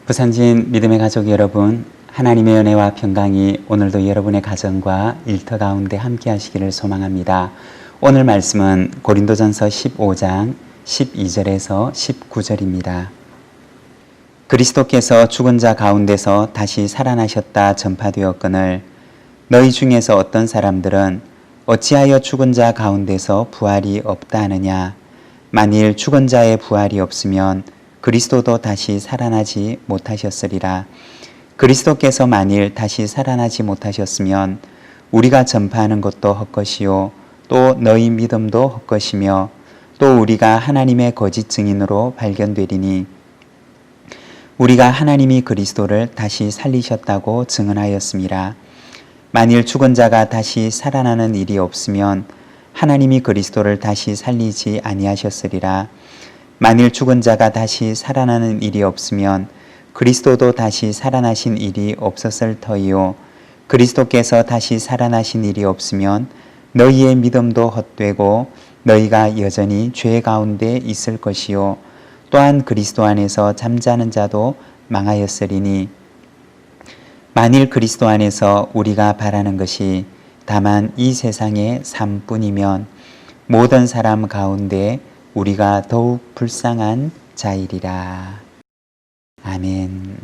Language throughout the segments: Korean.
부산진 믿음의 가족 여러분, 하나님의 은혜와 평강이 오늘도 여러분의 가정과 일터 가운데 함께 하시기를 소망합니다. 오늘 말씀은 고린도전서 15장 12절에서 19절입니다. 그리스도께서 죽은 자 가운데서 다시 살아나셨다 전파되었거늘 너희 중에서 어떤 사람들은 어찌하여 죽은 자 가운데서 부활이 없다 하느냐. 만일 죽은 자의 부활이 없으면 그리스도도 다시 살아나지 못하셨으리라. 그리스도께서 만일 다시 살아나지 못하셨으면 우리가 전파하는 것도 헛것이요 또 너희 믿음도 헛것이며 또 우리가 하나님의 거짓 증인으로 발견되리니 우리가 하나님이 그리스도를 다시 살리셨다고 증언하였음이라. 만일 죽은 자가 다시 살아나는 일이 없으면 하나님이 그리스도를 다시 살리지 아니하셨으리라. 만일 죽은 자가 다시 살아나는 일이 없으면 그리스도도 다시 살아나신 일이 없었을 터이요. 그리스도께서 다시 살아나신 일이 없으면 너희의 믿음도 헛되고 너희가 여전히 죄 가운데 있을 것이요. 또한 그리스도 안에서 잠자는 자도 망하였으리니 만일 그리스도 안에서 우리가 바라는 것이 다만 이 세상의 삶뿐이면 모든 사람 가운데 우리가 더욱 불쌍한 자이리라. 아멘.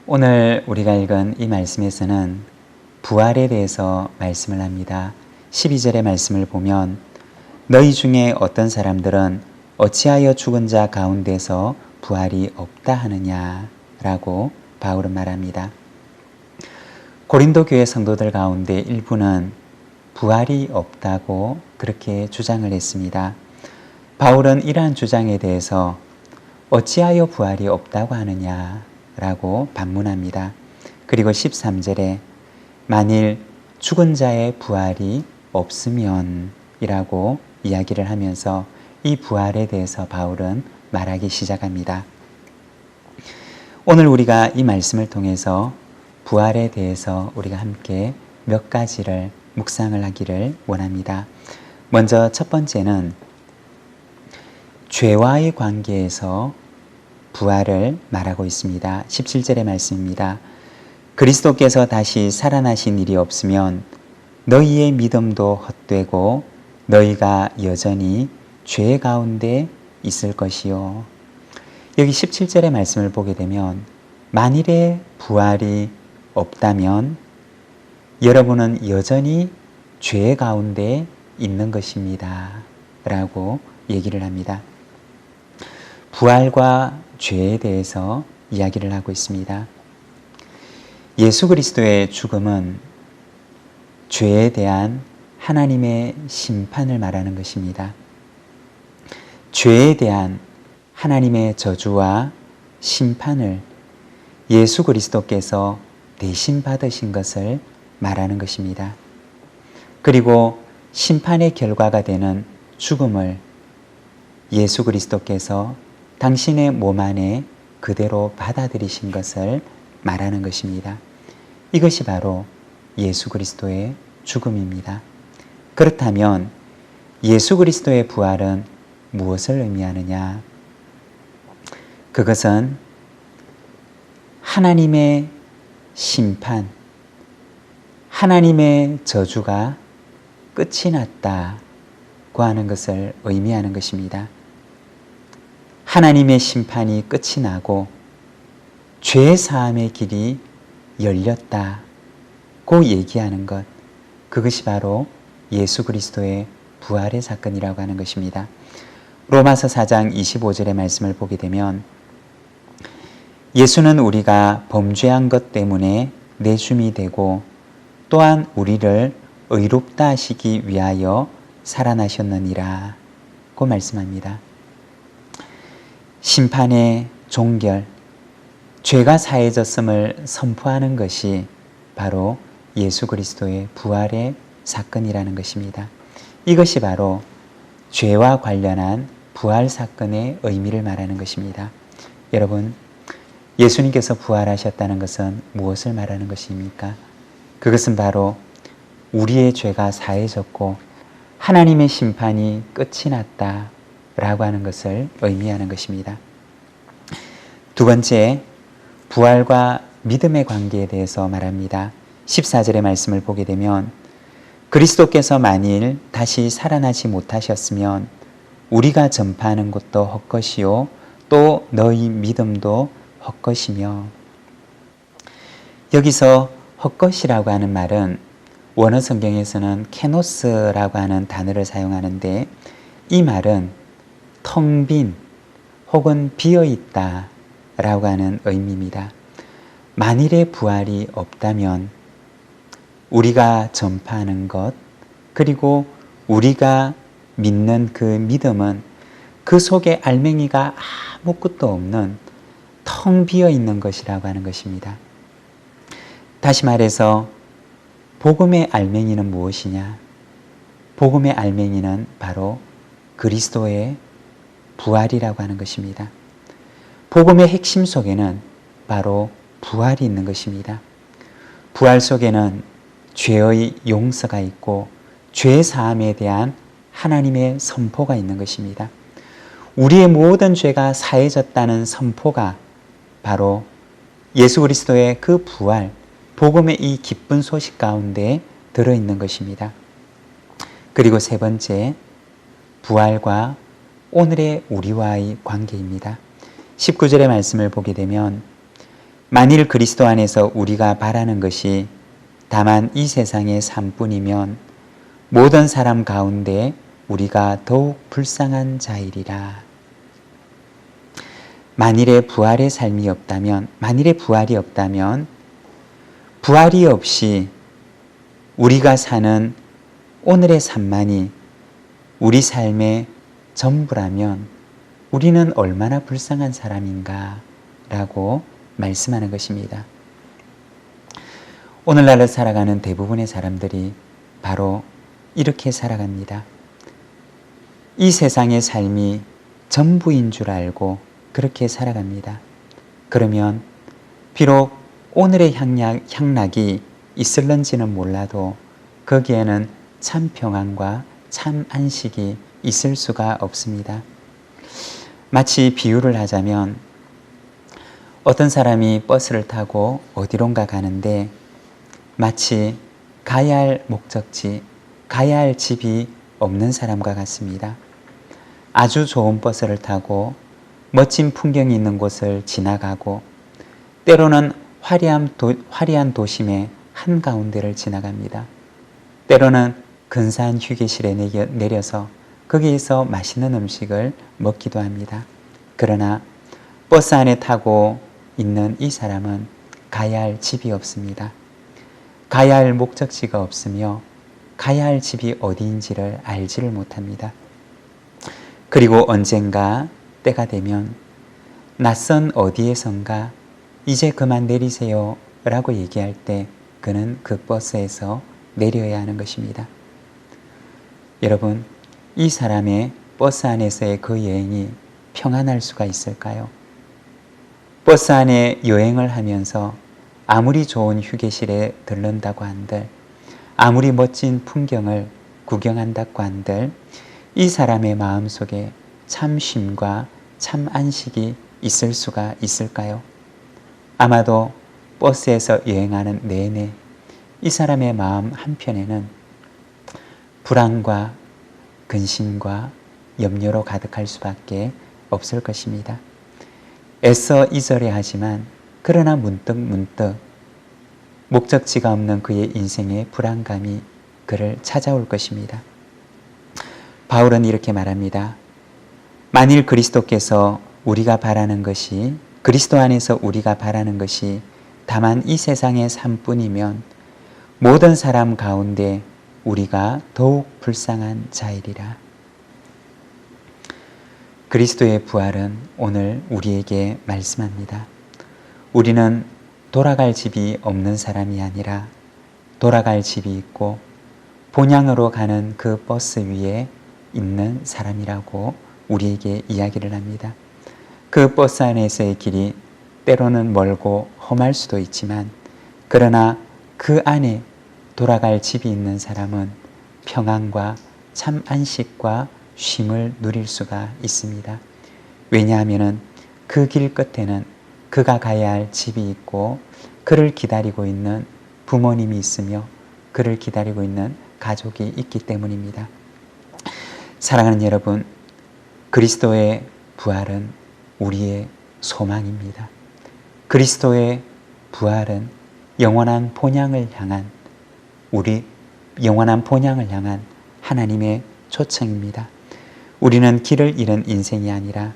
오늘 우리가 읽은 이 말씀에서는 부활에 대해서 말씀을 합니다. 12절의 말씀을 보면 너희 중에 어떤 사람들은 어찌하여 죽은 자 가운데서 부활이 없다 하느냐 라고 바울은 말합니다. 고린도 교회 성도들 가운데 일부는 부활이 없다고 그렇게 주장을 했습니다. 바울은 이러한 주장에 대해서 어찌하여 부활이 없다고 하느냐라고 반문합니다. 그리고 13절에 만일 죽은 자의 부활이 없으면 이라고 이야기를 하면서 이 부활에 대해서 바울은 말하기 시작합니다. 오늘 우리가 이 말씀을 통해서 부활에 대해서 우리가 함께 몇 가지를 묵상을 하기를 원합니다. 먼저 첫 번째는 죄와의 관계에서 부활을 말하고 있습니다. 17절의 말씀입니다. 그리스도께서 다시 살아나신 일이 없으면 너희의 믿음도 헛되고 너희가 여전히 죄 가운데 있을 것이요. 여기 17절의 말씀을 보게 되면 만일에 부활이 없다면 여러분은 여전히 죄 가운데 있는 것입니다. 라고 얘기를 합니다. 부활과 죄에 대해서 이야기를 하고 있습니다. 예수 그리스도의 죽음은 죄에 대한 하나님의 심판을 말하는 것입니다. 죄에 대한 하나님의 저주와 심판을 예수 그리스도께서 대신 받으신 것을 말하는 것입니다. 그리고 심판의 결과가 되는 죽음을 예수 그리스도께서 당신의 몸 안에 그대로 받아들이신 것을 말하는 것입니다. 이것이 바로 예수 그리스도의 죽음입니다. 그렇다면 예수 그리스도의 부활은 무엇을 의미하느냐? 그것은 하나님의 심판, 하나님의 저주가 끝이 났다고 하는 것을 의미하는 것입니다. 하나님의 심판이 끝이 나고 죄 사함의 길이 열렸다고 얘기하는 것, 그것이 바로 예수 그리스도의 부활의 사건이라고 하는 것입니다. 로마서 4장 25절의 말씀을 보게 되면 예수는 우리가 범죄한 것 때문에 내줌이 되고 또한 우리를 의롭다 하시기 위하여 살아나셨느니라 고 말씀합니다. 심판의 종결, 죄가 사해졌음을 선포하는 것이 바로 예수 그리스도의 부활의 사건이라는 것입니다. 이것이 바로 죄와 관련한 부활 사건의 의미를 말하는 것입니다. 여러분, 예수님께서 부활하셨다는 것은 무엇을 말하는 것입니까? 그것은 바로 우리의 죄가 사해졌고 하나님의 심판이 끝이 났다라고 하는 것을 의미하는 것입니다. 두 번째, 부활과 믿음의 관계에 대해서 말합니다. 14절의 말씀을 보게 되면 그리스도께서 만일 다시 살아나지 못하셨으면 우리가 전파하는 것도 헛것이요 또 너희 믿음도 헛것이며, 여기서 헛것이라고 하는 말은 원어 성경에서는 케노스라고 하는 단어를 사용하는데, 이 말은 텅 빈 혹은 비어있다 라고 하는 의미입니다. 만일의 부활이 없다면 우리가 전파하는 것, 그리고 우리가 믿는 그 믿음은 그 속에 알맹이가 아무것도 없는 텅 비어 있는 것이라고 하는 것입니다. 다시 말해서 복음의 알맹이는 무엇이냐? 복음의 알맹이는 바로 그리스도의 부활이라고 하는 것입니다. 복음의 핵심 속에는 바로 부활이 있는 것입니다. 부활 속에는 죄의 용서가 있고 죄 사함에 대한 하나님의 선포가 있는 것입니다. 우리의 모든 죄가 사해졌다는 선포가 바로 예수 그리스도의 그 부활, 복음의 이 기쁜 소식 가운데 들어있는 것입니다. 그리고 세 번째, 부활과 오늘의 우리와의 관계입니다. 19절의 말씀을 보게 되면 만일 그리스도 안에서 우리가 바라는 것이 다만 이 세상의 삶뿐이면 모든 사람 가운데 우리가 더욱 불쌍한 자이리라. 만일의 부활의 삶이 없다면, 만일의 부활이 없다면, 부활이 없이 우리가 사는 오늘의 삶만이 우리 삶의 전부라면 우리는 얼마나 불쌍한 사람인가 라고 말씀하는 것입니다. 오늘날을 살아가는 대부분의 사람들이 바로 이렇게 살아갑니다. 이 세상의 삶이 전부인 줄 알고 그렇게 살아갑니다. 그러면 비록 오늘의 향락이 있을런지는 몰라도 거기에는 참 평안과 참 안식이 있을 수가 없습니다. 마치 비유를 하자면 어떤 사람이 버스를 타고 어디론가 가는데 마치 가야 할 목적지, 가야 할 집이 없는 사람과 같습니다. 아주 좋은 버스를 타고 멋진 풍경이 있는 곳을 지나가고 때로는 화려한 도심의 한가운데를 지나갑니다. 때로는 근사한 휴게실에 내려서 거기에서 맛있는 음식을 먹기도 합니다. 그러나 버스 안에 타고 있는 이 사람은 가야 할 집이 없습니다. 가야 할 목적지가 없으며 가야 할 집이 어디인지를 알지를 못합니다. 그리고 언젠가 때가 되면 낯선 어디에선가 이제 그만 내리세요 라고 얘기할 때 그는 그 버스에서 내려야 하는 것입니다. 여러분, 이 사람의 버스 안에서의 그 여행이 평안할 수가 있을까요? 버스 안에 여행을 하면서 아무리 좋은 휴게실에 들른다고 한들, 아무리 멋진 풍경을 구경한다고 한들 이 사람의 마음속에 참 쉼과 참 안식이 있을 수가 있을까요? 아마도 버스에서 여행하는 내내 이 사람의 마음 한편에는 불안과 근심과 염려로 가득할 수밖에 없을 것입니다. 애써 잊으려 하지만 그러나 문득 목적지가 없는 그의 인생의 불안감이 그를 찾아올 것입니다. 바울은 이렇게 말합니다. 만일 그리스도께서 우리가 바라는 것이, 그리스도 안에서 우리가 바라는 것이 다만 이 세상의 삶뿐이면 모든 사람 가운데 우리가 더욱 불쌍한 자이리라. 그리스도의 부활은 오늘 우리에게 말씀합니다. 우리는 돌아갈 집이 없는 사람이 아니라 돌아갈 집이 있고 본향으로 가는 그 버스 위에 있는 사람이라고 우리에게 이야기를 합니다. 그 버스 안에서의 길이 때로는 멀고 험할 수도 있지만 그러나 그 안에 돌아갈 집이 있는 사람은 평안과 참 안식과 쉼을 누릴 수가 있습니다. 왜냐하면 그 길 끝에는 그가 가야 할 집이 있고 그를 기다리고 있는 부모님이 있으며 그를 기다리고 있는 가족이 있기 때문입니다. 사랑하는 여러분, 그리스도의 부활은 우리의 소망입니다. 그리스도의 부활은 영원한 본향을 향한 하나님의 초청입니다. 우리는 길을 잃은 인생이 아니라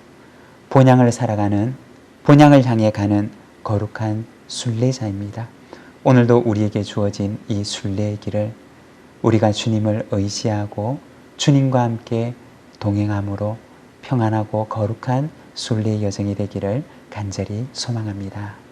본향을 향해 가는 거룩한 순례자입니다. 오늘도 우리에게 주어진 이 순례의 길을 우리가 주님을 의지하고 주님과 함께 동행함으로 평안하고 거룩한 순례의 여정이 되기를 간절히 소망합니다.